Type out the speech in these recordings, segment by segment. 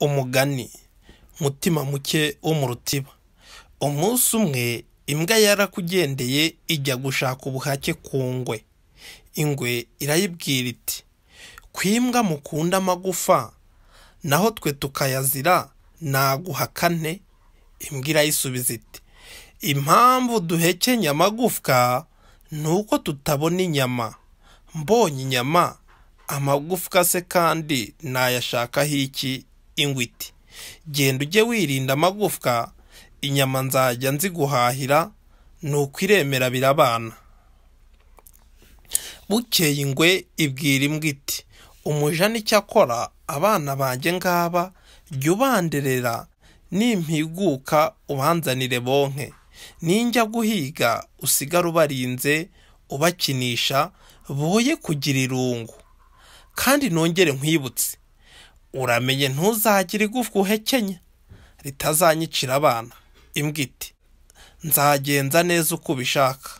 Umugani mutima muke wo mu rutiba. Umunsi umwe imbwa yarakugendeye ijya gushaka ubuhake ku ngwe. Ingwe irayibwira iti, kwimbwa mukunda amagufa naho twe tukayazira naguhakane. Imbwa irayisubiza iti, impamvu duhekenya amagufwa nuko tutabona inyama. Mbonye inyama amagufwa se kandi nayashakaho iki? Ingwe iti, genda ujye wirinda amagufwa, inyama nzajya nziguhahira. Nuko iremera birabana. Bukeye ingwe ibwira imbwa iti, umuja nicyo akora, abana banjye ngaba jya ubanderera, nimpiguka ubanzanire bonke. Ninjya guhiga usigara ubarinze ubakinisha, boye kugira irungu. Kandi nongere nkwibutse, uramenye ntuzagire igufwa uhekenya ritazanyicira abana. Imbwa iti, nzagenza neza uko ubishaka.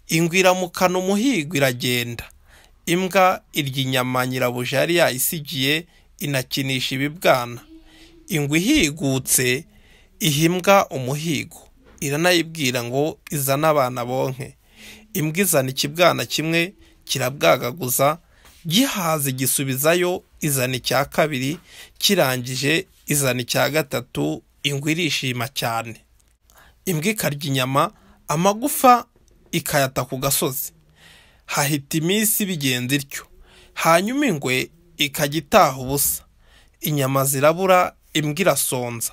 Ingwe iramukana umuhigo iragenda. Imbwa irya inyama nyirabuja yari yayisigiye inakinisha ibibwana. Ingwe ihigutse iha imbwa umuhigo, iranayibwira ngo izane abana bonke. Imbwa izana ikibwana kimwe kirabwagaguza, gihaze gisubizayo izana icya kabiri, kirangije izana icya gatatu. Ingwe irishima cyane. Imbwa ikarya inyama, amagufa ikayata ku gasozi. Hahita iminsi bigenza ityo. Hanyuma ingwe ikajya itaha ubusa. Inyama zirabura, imbwa irasonza.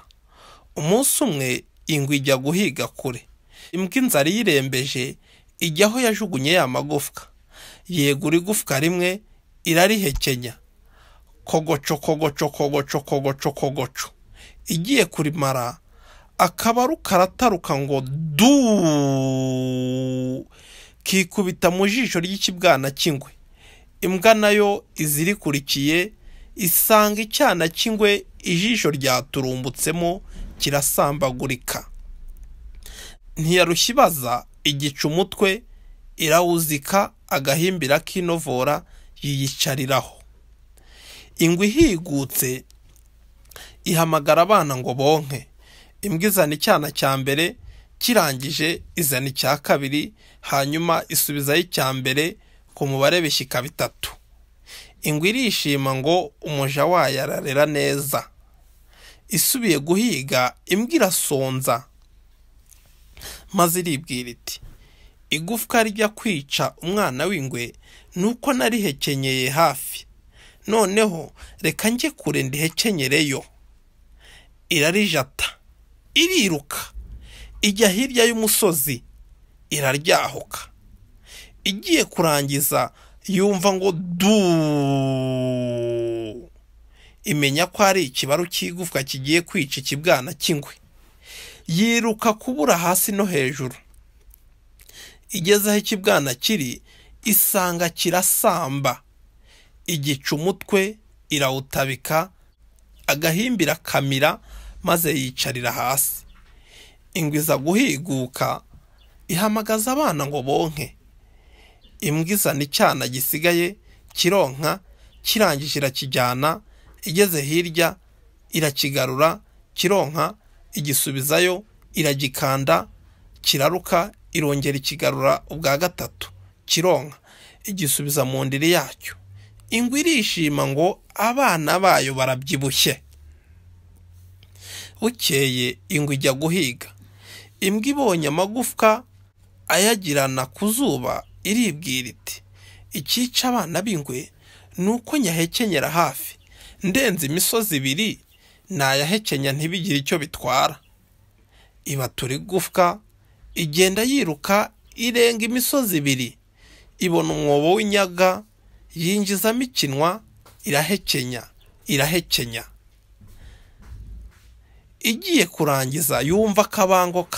Umunsi umwe ingwe ijya guhiga kure. Imbwa inzara iyirembeje ijya aho yajugunye ya magufwa. Yegura igufwa rimwe irarihekenya. Kogoco kogoco kogoco kogoco kogoco. Igiye kurimara, akabaru karataruka ngo du, kikubita mu jisho ry'ikibwana cy'ingwe. Imbwa nayo izirikurikiye isanga icyana cy'ingwe ijisho ryaturumbutsemo kirasambagurika. Ntiyarushya ibaza, igica umutwe irawuzika, agahimbira k'inovora yiyicariraho. Ingwe ihigutse ihamagara abana ngo bonke. Imbwa izana icyana cya mbere, kirangije izana icya kabiri, hanyuma isubizayo icya mbere, ku mubare bishyika 3. Ingwe irishima ngo umuja wayo ararera neza. Isubiye guhiga, imbwa irasonza maze iribwira iti, igufwa rijya kwica umwana w'ingwe nuko narihekenyeye hafi, noneho reka njye kure ndihekenyereyo. Irarijata, iriruka ijya hirya y'umusozi, iraryahuka. Igiye kurangiza yumva ngo du, imenya ko ari ikibaru cy'igufwa kigiye kwica ikibwana cy'ingwe. Yiruka kubura hasi no hejuru. Igeze aho ikibwana kiri, isanga kirasamba. Igica umutwe irawutabika, agahimbira kamira maze yicarira hasi. Ingwe iza guhiguka ihamagaza abana ngo bonke. Imbwa izana icyana gisigaye kironka, kirangije irakijyana. Igeze hirya irakigarura, kironka, igisubizayo, iragikanda, kiraruka, irongera ikigarura ubwa gatatu, kironka, igisubiza mu ndiri yacyo. Ingwe irishima ngo abana bayo barabyibushye. Bukeye ingwe ijya guhiga. Imbwa ibonye amagufwa ayagirana ku zuba, iribwira iti, icyica abana b'ingwe nuko nyahekenyera hafi. Ndenze imisozi 2 nayahekenya ntibigire icyo bitwara. Ibatura igufwa, igenda yiruka irenga imisozi 2, ibona umwobo w'inyaga, yinjizamo ikinwa, irahekenya irahekenya. Igiye kurangiza yumva akabango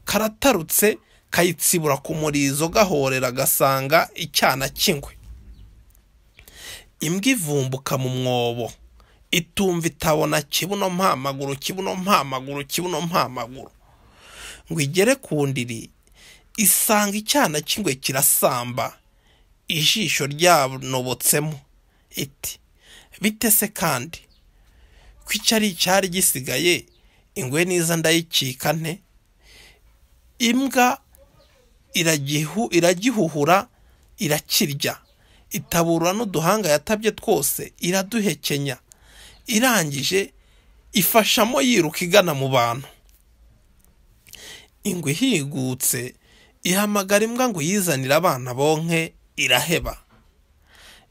karatarutse, kayitsibura ku murizo gahorera, gasanga icyana cy'ingwe. Imbwa ivumbuka mu mwobo, itumva itabona, kibuno mpamaguru kibuno mpamaguru kibuno mpamaguru. Ngo igere ku ndiri, isanga icyana cy'ingwe kirasamba, ijisho ryanobotsemo. Iti, bite se kandi ko icyari cyari gisigaye ingwe niza ndayicika nte? Imbwa iragihuhura irakirya, itabura n'uduhanga yatabye twose iraduhekenya, irangije ifashamo yiruka igana mu bantu. Ingwe ihigutse ihamagara imbwa ngo yizanire abana bonke, iraheba.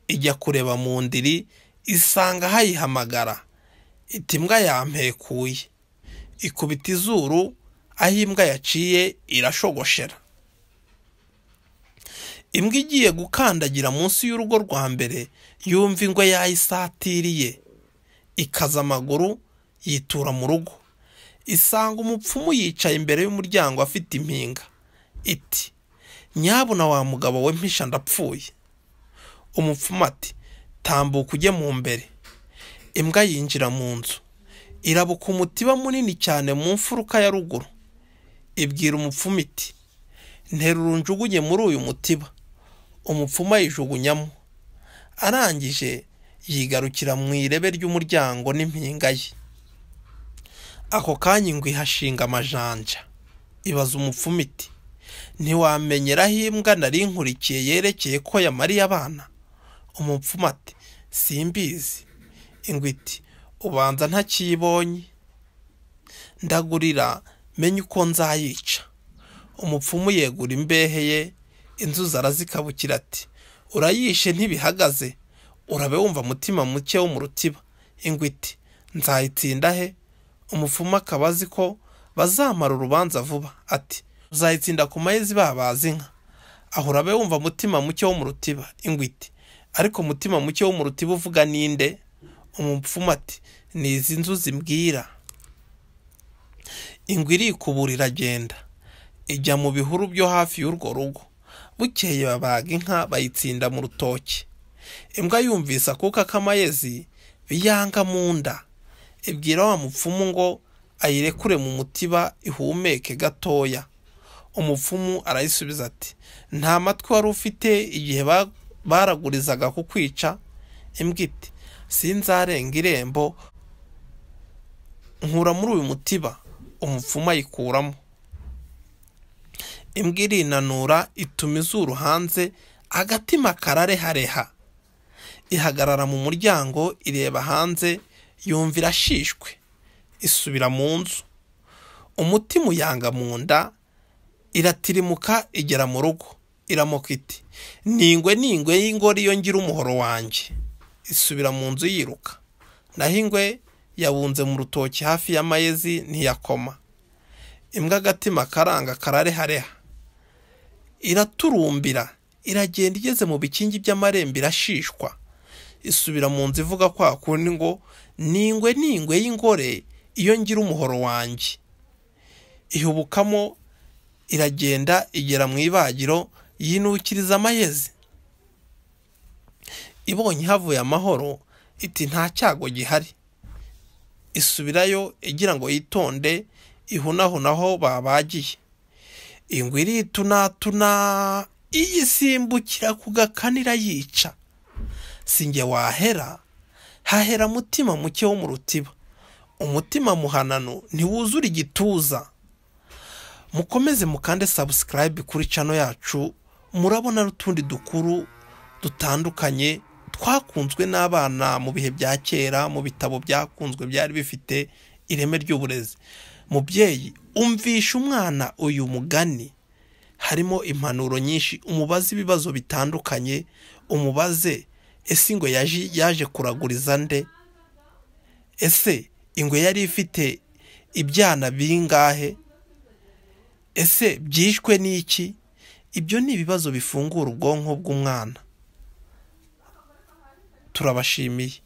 Ijya kureba mu ndiri isanga hayihamagara, iti imbwa yampekuye. Ikubita izuru aho imbwa yaciye irashogoshera. Imbwa igiye gukandagira munsi y'urugo rwa mbere yumva ingwe yayisatiriye, ikaza amaguru yitura mu rugo. Isanga umupfumu yicaye imbere y'umuryango afite impinga, iti nyabuna wa mugabo we mpisha ndapfuye. Umupfumu ati tambuka ujye mu mbere. Imbwa yinjira mu nzu, irabuka umutiba munini cyane mu mfuruka ya ruguru. Ibwira umupfumu iti nterura njugunye muri uyu mutiba. Umupfumu ayijugunyamo, arangije yigarukira mu irebe ry'umuryango n'impinga ye. Ako kanya ingwe ihashinga amajanja, ibaza umupfumu iti ntiwamenyeraho imbwa nari nkurikiye yerekeye ko yamariye abana? Umupfumu ati simbizi. Ingwe iti ubanza ntakibonye, ndagurira menye uko nzayica. Umupfumu yegura imbehe ye, inzuzi arazikabukira ati urayishe ntibihagaze, urabe wumva mutima muke wo mu rutiba. Ingwe iti nzayitsinda he? Umupfumu akaba azi ko bazamara urubanza vuba, ati uzayitsinda ku mayezi babazi inka, aho urabe wumva mutima muke wo mu rutiba. Ingwe iti ariko mutima muke wo mu rutiba uvuga ninde? Umupfumu ati ni izi nzuzi mbwira. Ingwe irikubura iragenda, ijya mu bihuru byo hafi y'urwo rugo. Bukeye babaga inka bayitsinda mu rutoki. Imbwa yumvise akuka k'amayezi biyanga mu nda, ibwira wa mupfumu ngo ayirekure mu mutiba ihumeke gatoya. Umupfumu arayisubiza ati nta matwi wari ufite igihe baragurizaga kukwica? Imbwa iti sinzarenga irembo nkura muri uyu mutiba. Umupfumu ayikuramo. Imbwa irinanura ituma izuru hanze, agatima kararehareha. Ihagarara mu muryango ireba hanze, yumva irashishwe, isubira mu nzu. Umutima uyanga mu nda, iratirimuka igera mu rugo. Iramuka iti ningwe y'ingore iyo ngira umuhoro wanjye. Isubira mu nzu yiruka. Naho ingwe yabunze mu rutoki hafi y'amayezi ntiyakoma. Imbwa agatima karanga kararehareha, iraturumbira, iragenda igeze mu bikingi by'amarembo irashishwa. Isubira mu nzu ivuga kwa kundi ngo ningwe y'ingore iyo ngira umuhoro wanjye. Ihubukamo iragenda igera mu ibagiro yinukiriza amayezi. Ibonye havuye amahoro iti nta cyago gihari. Isubirayo igira ngo yitonde ihunahunaho babagiye. Ingwe iritunatuna iyisimbukira ku gakanira yica. Singe wahera, hahera mutima muke wo mu rutiba. Umutima muhanano ntiwuzura igituza. Mukomeze mukande subscribe kuri channel yacu, murabona n'utundi dukuru dutandukanye twakunzwe n'abana mu bihe bya kera, mu bitabo byakunzwe byari bifite ireme ry'uburezi. Mubyeyi umvisha umwana uyu mugani, harimo impanuro nyinshi. Umubaze ibibazo bitandukanye, umubaze ese ingwe yaje kuraguriza nde? Ese ingwe yari ifite ibyana bingahe? Ese byishwe n'iki? Ibyo ni ibibazo bifungura ubwonko bw'umwana. Turabashimiye.